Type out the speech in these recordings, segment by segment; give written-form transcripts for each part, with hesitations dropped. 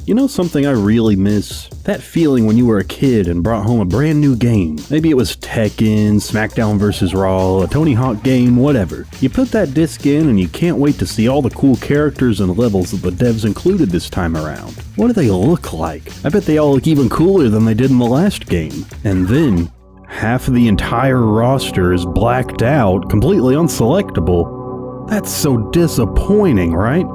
You know something I really miss? That feeling when you were a kid and brought home a brand new game. Maybe it was Tekken, SmackDown vs. Raw, a Tony Hawk game, whatever. You put that disc in and you can't wait to see all the cool characters and levels that the devs included this time around. What do they look like? I bet they all look even cooler than they did in the last game. And then, half of the entire roster is blacked out, completely unselectable. That's so disappointing, right?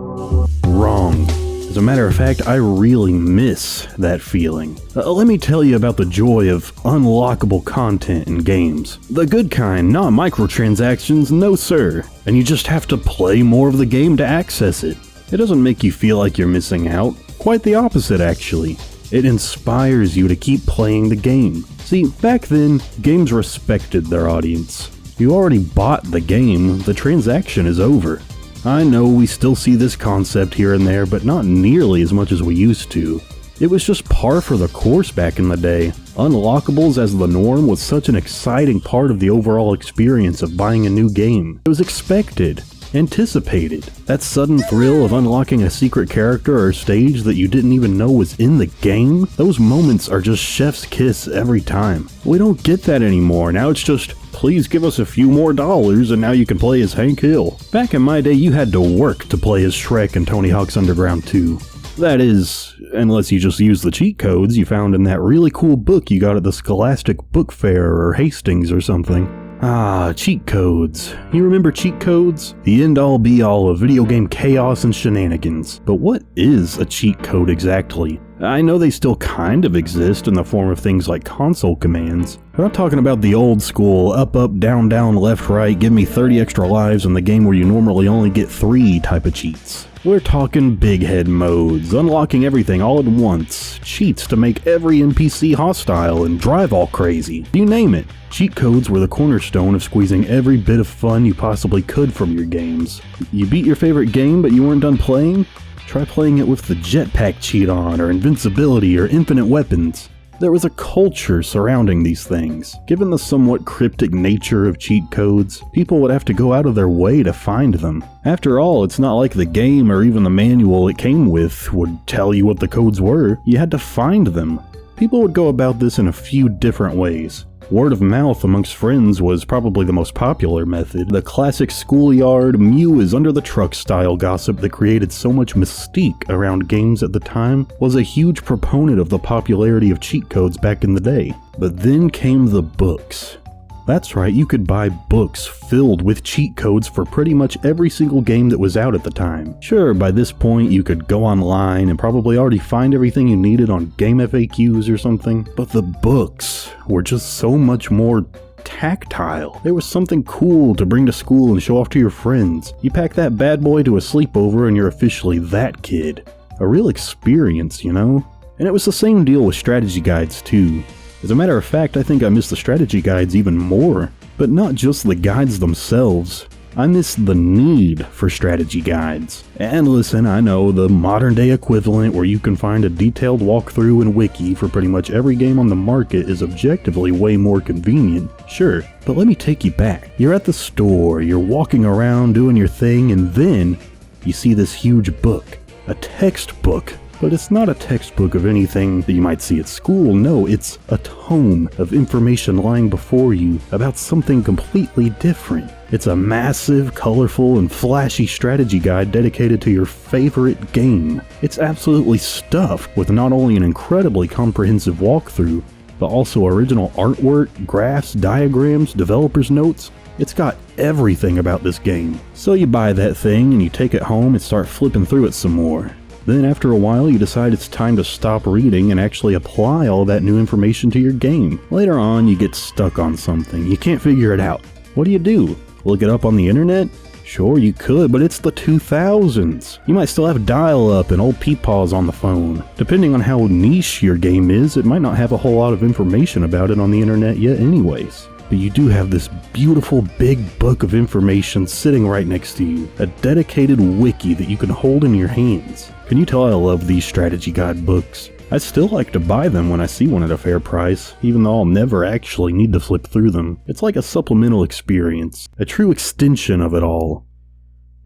Wrong. As a matter of fact, I really miss that feeling. Let me tell you about the joy of unlockable content in games. The good kind, not microtransactions, no sir. And you just have to play more of the game to access it. It doesn't make you feel like you're missing out. Quite the opposite, actually. It inspires you to keep playing the game. See, back then, games respected their audience. You already bought the game, the transaction is over. I know we still see this concept here and there, but not nearly as much as we used to. It was just par for the course back in the day. Unlockables as the norm was such an exciting part of the overall experience of buying a new game. It was expected, anticipated. That sudden thrill of unlocking a secret character or stage that you didn't even know was in the game, those moments are just chef's kiss every time. We don't get that anymore. Now it's just, please give us a few more dollars and now you can play as Hank Hill. Back in my day, you had to work to play as Shrek in Tony Hawk's Underground 2. That is, unless you just use the cheat codes you found in that really cool book you got at the Scholastic Book Fair or Hastings or something. Ah, cheat codes. You remember cheat codes? The end-all be-all of video game chaos and shenanigans. But what is a cheat code exactly? I know they still kind of exist in the form of things like console commands. We're not talking about the old school up, down, left, right, give me 30 extra lives in the game where you normally only get 3 type of cheats. We're talking big head modes, unlocking everything all at once, cheats to make every NPC hostile and drive all crazy. You name it. Cheat codes were the cornerstone of squeezing every bit of fun you possibly could from your games. You beat your favorite game but you weren't done playing? Try playing it with the jetpack cheat on, or invincibility, or infinite weapons. There was a culture surrounding these things. Given the somewhat cryptic nature of cheat codes, people would have to go out of their way to find them. After all, it's not like the game or even the manual it came with would tell you what the codes were. You had to find them. People would go about this in a few different ways. Word of mouth amongst friends was probably the most popular method. The classic schoolyard, Mew is under the truck style gossip that created so much mystique around games at the time was a huge proponent of the popularity of cheat codes back in the day. But then came the books. That's right, you could buy books filled with cheat codes for pretty much every single game that was out at the time. Sure, by this point you could go online and probably already find everything you needed on game FAQs or something, but the books were just so much more tactile. There was something cool to bring to school and show off to your friends. You pack that bad boy to a sleepover and you're officially that kid. A real experience, you know? And it was the same deal with strategy guides too. As a matter of fact, I think I miss the strategy guides even more. But not just the guides themselves. I miss the need for strategy guides. And listen, I know the modern day equivalent where you can find a detailed walkthrough and wiki for pretty much every game on the market is objectively way more convenient. Sure, but let me take you back. You're at the store, you're walking around doing your thing, and then you see this huge book. A textbook. But it's not a textbook of anything that you might see at school, no, it's a tome of information lying before you about something completely different. It's a massive, colorful, and flashy strategy guide dedicated to your favorite game. It's absolutely stuffed with not only an incredibly comprehensive walkthrough, but also original artwork, graphs, diagrams, developer's notes. It's got everything about this game. So you buy that thing and you take it home and start flipping through it some more. Then after a while you decide it's time to stop reading and actually apply all that new information to your game. Later on you get stuck on something, you can't figure it out. What do? Look it up on the internet? Sure you could, but it's the 2000s. You might still have dial-up and old peepaws on the phone. Depending on how niche your game is, it might not have a whole lot of information about it on the internet yet anyways. But you do have this beautiful big book of information sitting right next to you, a dedicated wiki that you can hold in your hands. Can you tell I love these strategy guide books? I still like to buy them when I see one at a fair price, even though I'll never actually need to flip through them. It's like a supplemental experience, a true extension of it all.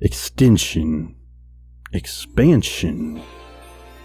Extension. Expansion.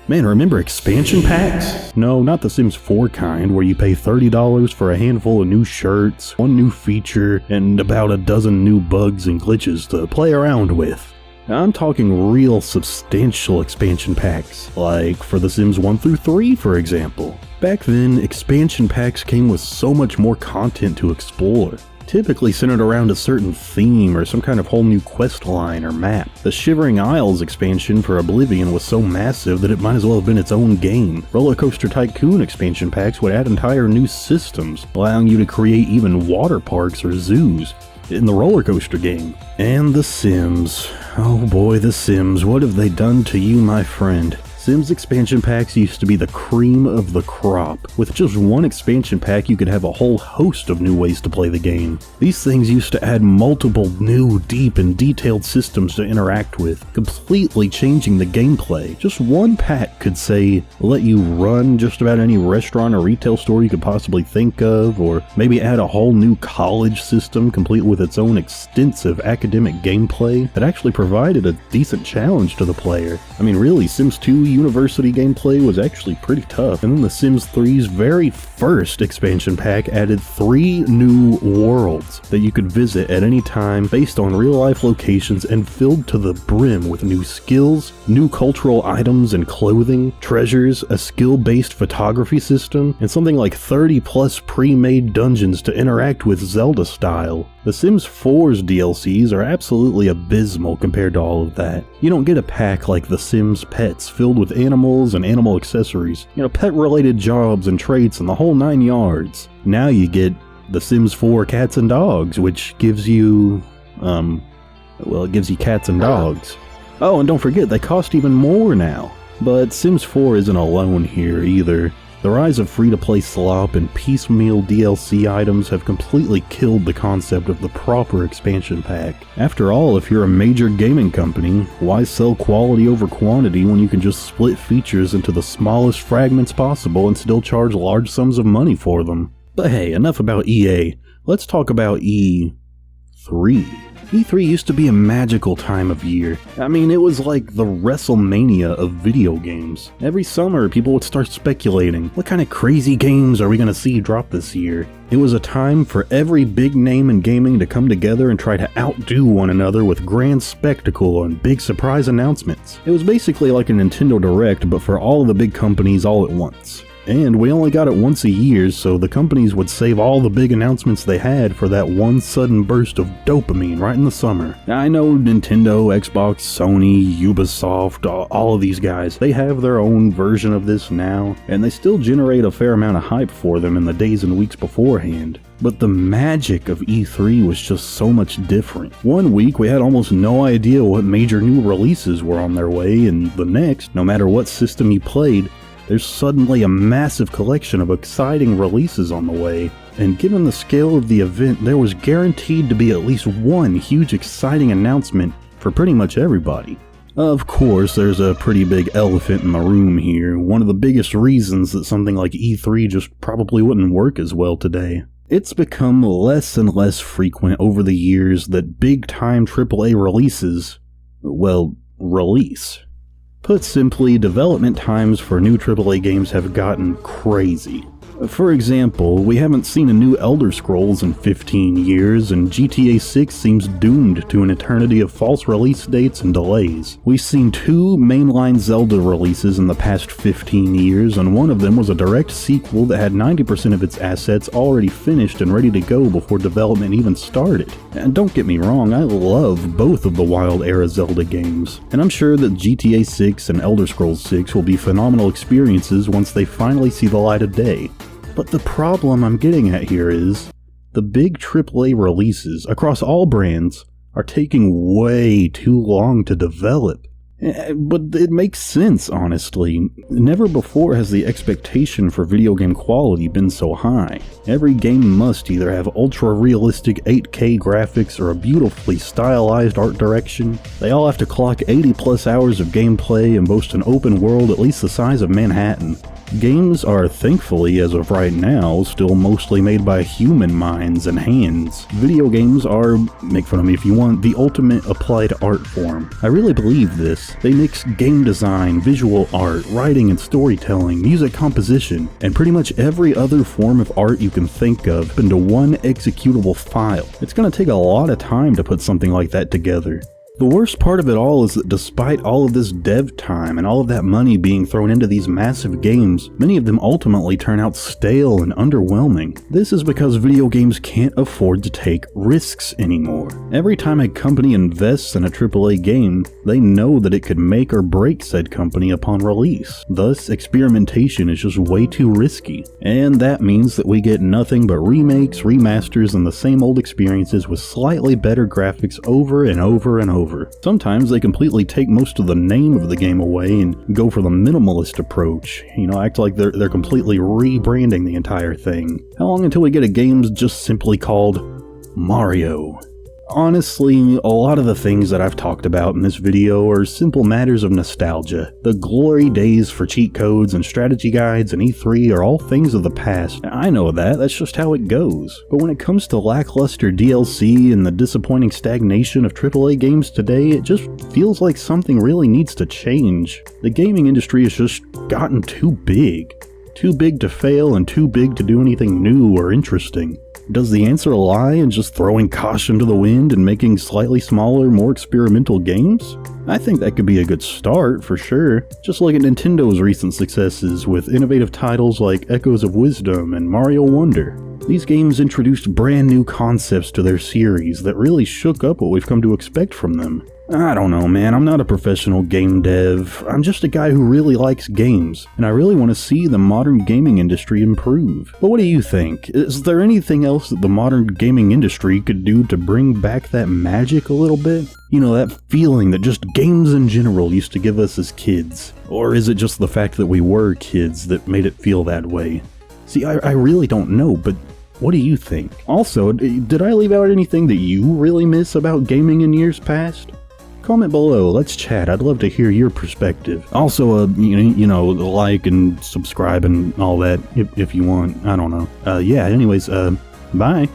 Man, remember expansion packs? No, not the Sims 4 kind, where you pay $30 for a handful of new shirts, one new feature, and about a dozen new bugs and glitches to play around with. I'm talking real substantial expansion packs, like for The Sims 1 through 3, for example. Back then, expansion packs came with so much more content to explore, typically centered around a certain theme or some kind of whole new quest line or map. The Shivering Isles expansion for Oblivion was so massive that it might as well have been its own game. Roller Coaster Tycoon expansion packs would add entire new systems, allowing you to create even water parks or zoos in the roller coaster game. And The Sims. Oh boy, The Sims, what have they done to you, my friend? Sims expansion packs used to be the cream of the crop. With just one expansion pack, you could have a whole host of new ways to play the game. These things used to add multiple new, deep, and detailed systems to interact with, completely changing the gameplay. Just one pack could, say, let you run just about any restaurant or retail store you could possibly think of, or maybe add a whole new college system complete with its own extensive academic gameplay that actually provided a decent challenge to the player. I mean, really, Sims 2 University gameplay was actually pretty tough, and then The Sims 3's very first expansion pack added 3 new worlds that you could visit at any time based on real-life locations and filled to the brim with new skills, new cultural items and clothing, treasures, a skill-based photography system, and something like 30 plus pre-made dungeons to interact with Zelda style. The Sims 4's DLCs are absolutely abysmal compared to all of that. You don't get a pack like The Sims Pets filled with animals and animal accessories, pet-related jobs and traits and the whole 9 yards. Now you get The Sims 4 Cats and Dogs, which gives you, it gives you cats and dogs. Oh, and don't forget, they cost even more now. But Sims 4 isn't alone here either. The rise of free-to-play slop and piecemeal DLC items have completely killed the concept of the proper expansion pack. After all, if you're a major gaming company, why sell quality over quantity when you can just split features into the smallest fragments possible and still charge large sums of money for them? But hey, enough about EA. Let's talk about E3. E3 used to be a magical time of year. I mean, it was like the WrestleMania of video games. Every summer, people would start speculating, what kind of crazy games are we gonna see drop this year? It was a time for every big name in gaming to come together and try to outdo one another with grand spectacle and big surprise announcements. It was basically like a Nintendo Direct, but for all of the big companies all at once. And we only got it once a year, so the companies would save all the big announcements they had for that one sudden burst of dopamine right in the summer. I know Nintendo, Xbox, Sony, Ubisoft, all of these guys, they have their own version of this now, and they still generate a fair amount of hype for them in the days and weeks beforehand. But the magic of E3 was just so much different. One week we had almost no idea what major new releases were on their way, and the next, no matter what system you played, there's suddenly a massive collection of exciting releases on the way, and given the scale of the event, there was guaranteed to be at least one huge exciting announcement for pretty much everybody. Of course, there's a pretty big elephant in the room here, one of the biggest reasons that something like E3 just probably wouldn't work as well today. It's become less and less frequent over the years that big-time AAA releases, release. Put simply, development times for new AAA games have gotten crazy. For example, we haven't seen a new Elder Scrolls in 15 years, and GTA 6 seems doomed to an eternity of false release dates and delays. We've seen 2 mainline Zelda releases in the past 15 years, and one of them was a direct sequel that had 90% of its assets already finished and ready to go before development even started. And don't get me wrong, I love both of the Wild Era Zelda games, and I'm sure that GTA 6 and Elder Scrolls 6 will be phenomenal experiences once they finally see the light of day. But the problem I'm getting at here is, the big AAA releases across all brands are taking way too long to develop. But it makes sense, honestly. Never before has the expectation for video game quality been so high. Every game must either have ultra-realistic 8K graphics or a beautifully stylized art direction. They all have to clock 80 plus hours of gameplay and boast an open world at least the size of Manhattan. Games are, thankfully, as of right now, still mostly made by human minds and hands. Video games are, make fun of me if you want, the ultimate applied art form. I really believe this. They mix game design, visual art, writing and storytelling, music composition, and pretty much every other form of art you can think of into one executable file. It's gonna take a lot of time to put something like that together. The worst part of it all is that despite all of this dev time and all of that money being thrown into these massive games, many of them ultimately turn out stale and underwhelming. This is because video games can't afford to take risks anymore. Every time a company invests in a AAA game, they know that it could make or break said company upon release. Thus, experimentation is just way too risky. And that means that we get nothing but remakes, remasters, and the same old experiences with slightly better graphics over and over and over. Sometimes they completely take most of the name of the game away and go for the minimalist approach. Act like they're completely rebranding the entire thing. How long until we get a game just simply called Mario? Honestly, a lot of the things that I've talked about in this video are simple matters of nostalgia. The glory days for cheat codes and strategy guides and E3 are all things of the past. I know that's just how it goes. But when it comes to lackluster DLC and the disappointing stagnation of AAA games today, it just feels like something really needs to change. The gaming industry has just gotten too big. Too big to fail and too big to do anything new or interesting. Does the answer lie in just throwing caution to the wind and making slightly smaller, more experimental games? I think that could be a good start, for sure. Just look at Nintendo's recent successes with innovative titles like Echoes of Wisdom and Mario Wonder. These games introduced brand new concepts to their series that really shook up what we've come to expect from them. I don't know, man, I'm not a professional game dev. I'm just a guy who really likes games, and I really want to see the modern gaming industry improve. But what do you think? Is there anything else that the modern gaming industry could do to bring back that magic a little bit? That feeling that just games in general used to give us as kids. Or is it just the fact that we were kids that made it feel that way? See, I really don't know, but what do you think? Also, did I leave out anything that you really miss about gaming in years past? Comment below, let's chat, I'd love to hear your perspective. Also, like and subscribe and all that if you want, I don't know. Anyways, bye.